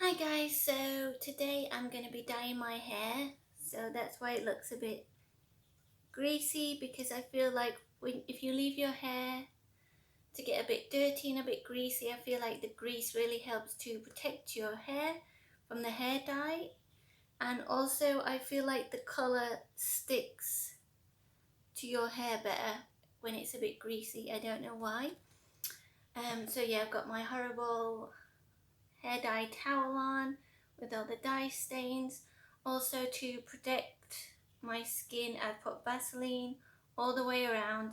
Hi guys, so today I'm going to be dyeing my hair, so that's why it looks a bit greasy, because I feel like if you leave your hair to get a bit dirty and a bit greasy, I feel like the grease really helps to protect your hair from the hair dye, and also I feel like the colour sticks to your hair better when it's a bit greasy. I don't know why. So yeah, I've got my horrible hair dye towel on with all the dye stains. Also, to protect my skin, I put Vaseline all the way around.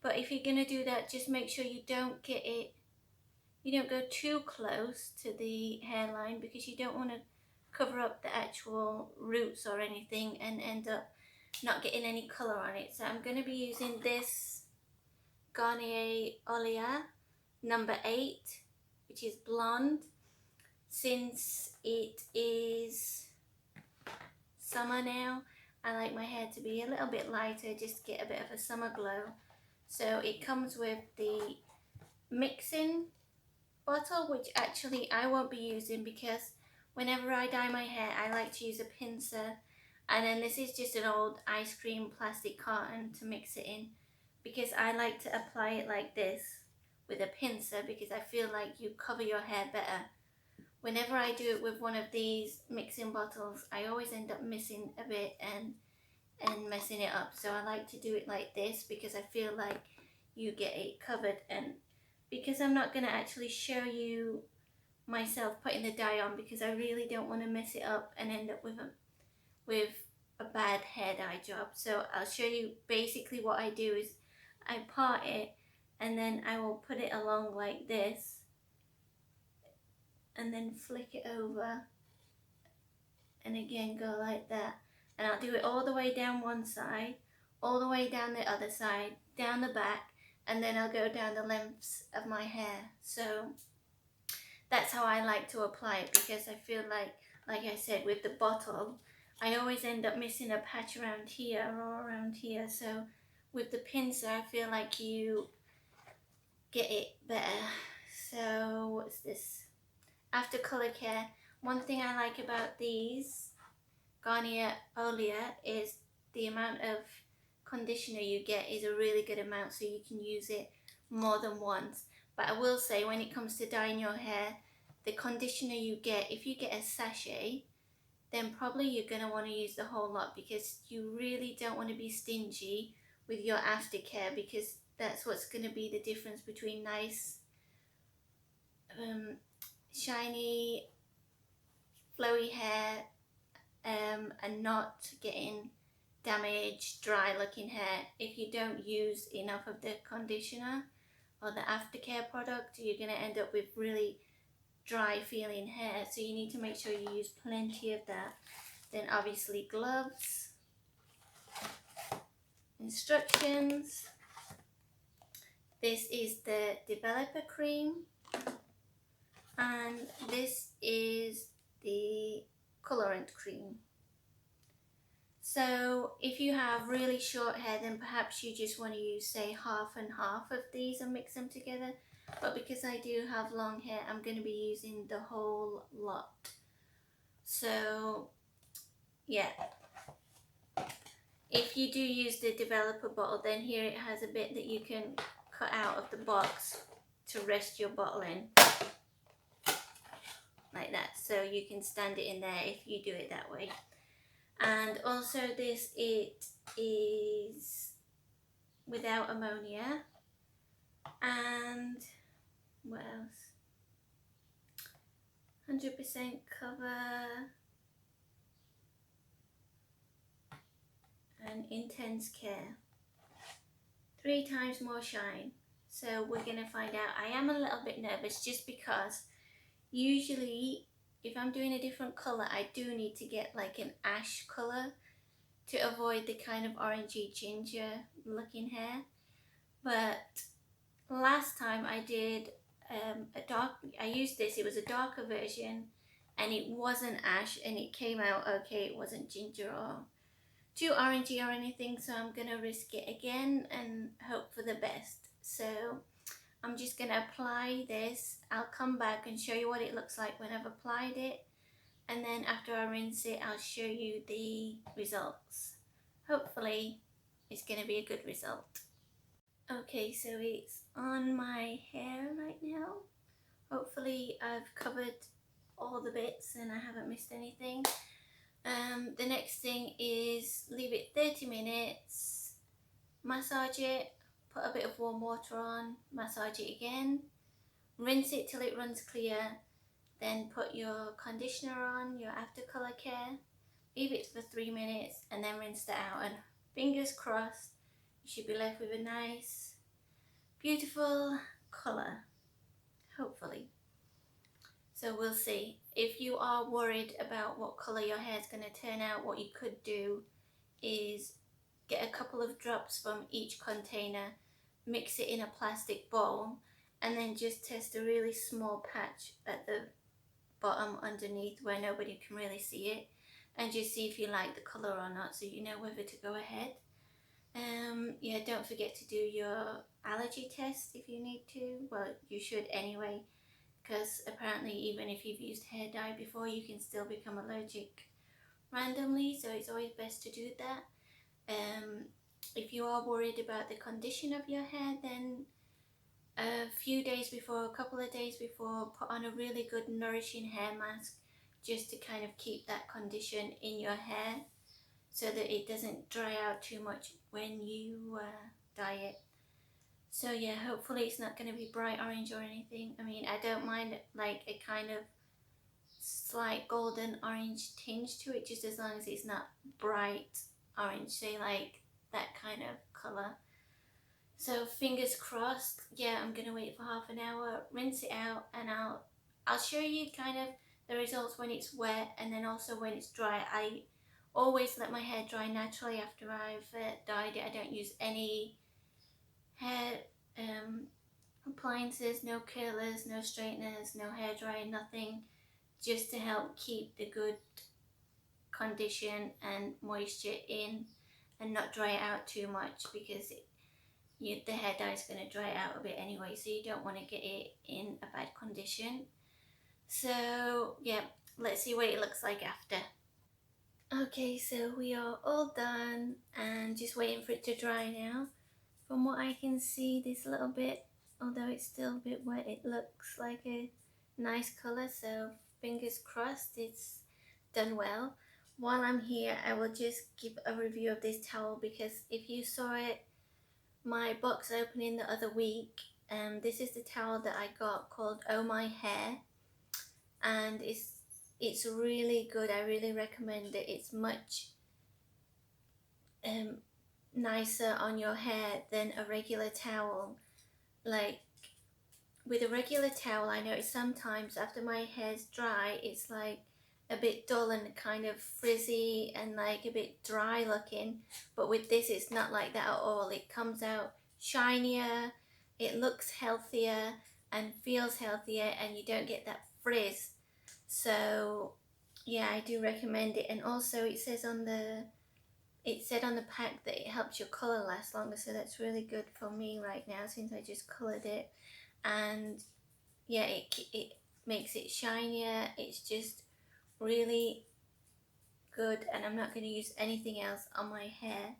But if you're gonna do that, just make sure you don't go too close to the hairline, because you don't want to cover up the actual roots or anything and end up not getting any color on it. So I'm going to be using this Garnier Olia number 8, which is blonde. Since it is summer now, I like my hair to be a little bit lighter, just get a bit of a summer glow. So it comes with the mixing bottle, which actually I won't be using, because whenever I dye my hair I like to use a pincer, and then this is just an old ice cream plastic carton to mix it in, because I like to apply it like this with a pincer, because I feel like you cover your hair better. Whenever I do it with one of these mixing bottles, I always end up missing a bit and messing it up. So I like to do it like this, because I feel like you get it covered. And because I'm not going to actually show you myself putting the dye on, because I really don't want to mess it up and end up with a bad hair dye job. So I'll show you basically what I do is I part it, and then I will put it along like this, and then flick it over, and again go like that, and I'll do it all the way down one side, all the way down the other side, down the back, and then I'll go down the lengths of my hair. So that's how I like to apply it, because I feel like I said, with the bottle I always end up missing a patch around here or around here. So with the pincer I feel like you get it better. So what's this? After color care. One thing I like about these Garnier Olia is the amount of conditioner you get is a really good amount, so you can use it more than once. But I will say, when it comes to dyeing your hair, the conditioner you get, if you get a sachet, then probably you're going to want to use the whole lot, because you really don't want to be stingy with your aftercare, because that's what's going to be the difference between nice shiny flowy hair and not getting damaged dry looking hair. If you don't use enough of the conditioner or the aftercare product, you're going to end up with really dry feeling hair. So you need to make sure you use plenty of that. Then obviously gloves, instructions. This is the developer cream, and this is the colorant cream. So if you have really short hair, then perhaps you just want to use, say, half and half of these and mix them together. But because I do have long hair, I'm going to be using the whole lot. So yeah, if you do use the developer bottle, then here it has a bit that you can cut out of the box to rest your bottle in, like that. So you can stand it in there if you do it that way. And also this, it is without ammonia, and what else, 100% cover and intense care, 3 times more shine. So we're gonna find out. I am a little bit nervous, just because usually if I'm doing a different color, I do need to get like an ash color to avoid the kind of orangey ginger looking hair. But last time I did I used this, it was a darker version, and it wasn't ash, and it came out okay. It wasn't ginger or too orangey or anything, so I'm gonna risk it again and hope for the best. So I'm just gonna apply this. I'll come back and show you what it looks like when I've applied it, and then after I rinse it, I'll show you the results. Hopefully it's going to be a good result. Okay, so it's on my hair right now. Hopefully I've covered all the bits and I haven't missed anything. The next thing is leave it 30 minutes, massage it, put a bit of warm water on, massage it again, rinse it till it runs clear, then put your conditioner on, your after color care, leave it for 3 minutes and then rinse that out, and fingers crossed you should be left with a nice beautiful color, hopefully. So we'll see. If you are worried about what color your hair is going to turn out, what you could do is get a couple of drops from each container, mix it in a plastic bowl, and then just test a really small patch at the bottom underneath where nobody can really see it, and just see if you like the color or not, so you know whether to go ahead. Yeah, don't forget to do your allergy test if you need to. Well, you should anyway, because apparently even if you've used hair dye before, you can still become allergic randomly, so it's always best to do that. If you are worried about the condition of your hair, then a few days before, a couple of days before, put on a really good nourishing hair mask just to kind of keep that condition in your hair so that it doesn't dry out too much when you dye it. So yeah, hopefully it's not going to be bright orange or anything. I mean, I don't mind like a kind of slight golden orange tinge to it, just as long as it's not bright orange, say like that kind of colour. So fingers crossed. Yeah, I'm gonna wait for half an hour, rinse it out, and I'll show you kind of the results when it's wet and then also when it's dry. I always let my hair dry naturally after I've dyed it. I don't use any hair appliances, no curlers, no straighteners, no hair dryer, nothing, just to help keep the good condition and moisture in and not dry it out too much, because the hair dye is going to dry out a bit anyway, so you don't want to get it in a bad condition. So yeah, let's see what it looks like after. Okay, so we are all done and just waiting for it to dry now. From what I can see, this little bit, although it's still a bit wet, it looks like a nice colour, so fingers crossed it's done well. While I'm here, I will just give a review of this towel, because if you saw it, my box opening the other week, this is the towel that I got called Oh My Hair, and it's really good. I really recommend it. It's much nicer on your hair than a regular towel. Like with a regular towel, I notice sometimes after my hair's dry, it's like a bit dull and kind of frizzy and like a bit dry looking, but with this it's not like that at all. It comes out shinier, it looks healthier and feels healthier, and you don't get that frizz. So yeah, I do recommend it. And also it said on the pack that it helps your colour last longer, so that's really good for me right now since I just coloured it. And yeah, it makes it shinier. It's just really good, and I'm not going to use anything else on my hair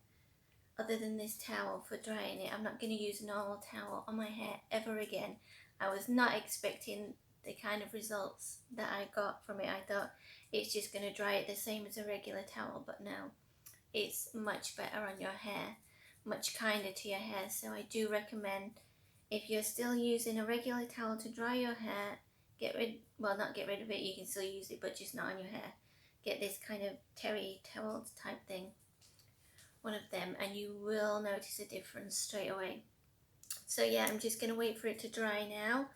other than this towel for drying it. I'm not going to use a normal towel on my hair ever again. I was not expecting the kind of results that I got from it. I thought it's just going to dry it the same as a regular towel, but no, it's much better on your hair, much kinder to your hair. So I do recommend, if you're still using a regular towel to dry your hair, not get rid of it, you can still use it, but just not on your hair. Get this kind of terry towel type thing, one of them, and you will notice a difference straight away. So yeah, I'm just going to wait for it to dry now.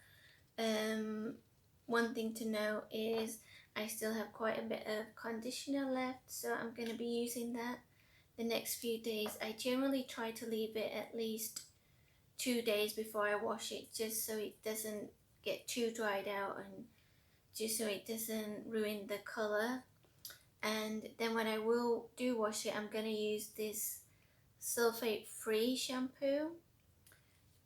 One thing to note is I still have quite a bit of conditioner left, so I'm going to be using that the next few days. I generally try to leave it at least 2 days before I wash it, just so it doesn't get too dried out and just so it doesn't ruin the colour. And then when I will do wash it, I'm going to use this sulfate free shampoo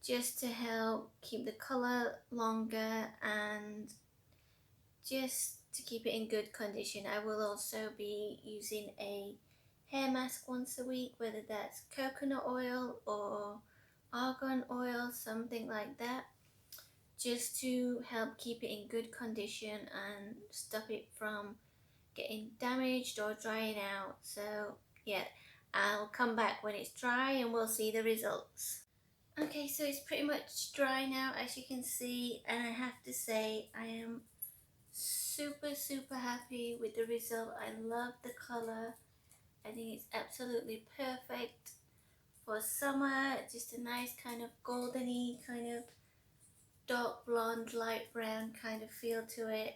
just to help keep the colour longer and just to keep it in good condition. I will also be using a hair mask once a week, whether that's coconut oil or argan oil, something like that, just to help keep it in good condition and stop it from getting damaged or drying out. So yeah, I'll come back when it's dry and we'll see the results. Okay, so it's pretty much dry now, as you can see, and I have to say I am super happy with the result. I love the color. I think it's absolutely perfect for summer. Just a nice kind of goldeny, kind of dark blonde, light brown kind of feel to it,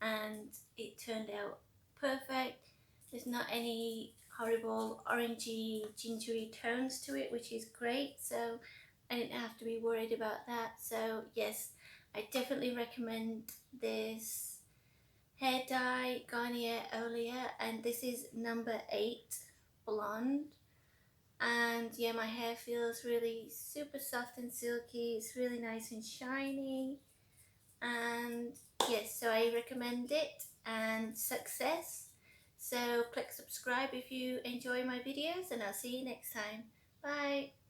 and it turned out perfect. There's not any horrible orangey, gingery tones to it, which is great, so I didn't have to be worried about that. So yes, I definitely recommend this hair dye, Garnier Olia, and this is number 8 blonde. And yeah, my hair feels really super soft and silky. It's really nice and shiny. And yes, so I recommend it, and success. So click subscribe if you enjoy my videos, and I'll see you next time. Bye.